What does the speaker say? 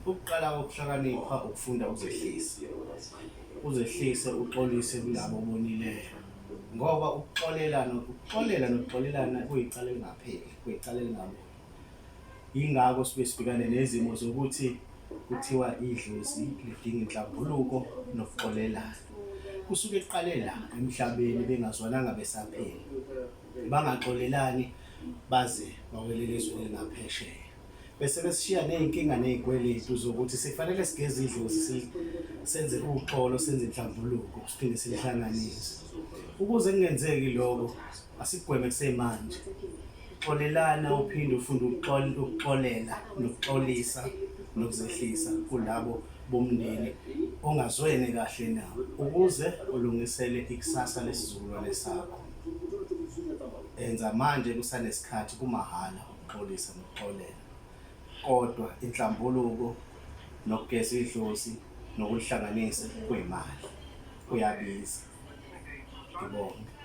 Ukuqala kokuhlakanipha ukufunda uzehlise. Uzehlise uxolise kulabo obonileyo. Ngoba ukuxolela nokuxolelana kuyicala elingapheli, kuyicala elingaboni. Yingakho sibe sibhekane nezimo zokuthi kuthiwa idlozi lidinga inhlambuluko nokuxolelana. Kusuke kuqale la emhlabeni bengazwananga besaphila, bangaxolelani baze bawelele ezweni elingaphesheya. Bese besishiya ney'nkinga ney'kweletu zokuthi sifanele sigeze idlozi, senze uxolo, senze inhlambuluko, siphinde silihlanganise. Ukuze kungenzeki lokho, asigweme kusemanje. Xolelana uphinde ufunde ukuxolela nokuxolisa nokuzehlisa kulabo bomndeni ongazwene kahle nawo ukuze ulungisele ikusasa lesizukulwane sakho. Enza manje kusanesikhathi kumahhala ukuxolisa nokuxolela. Kodwa inhlambuluko nokugeza idlozi nokulihlanganisa kuyimali, kuyabiza. Ngibonge.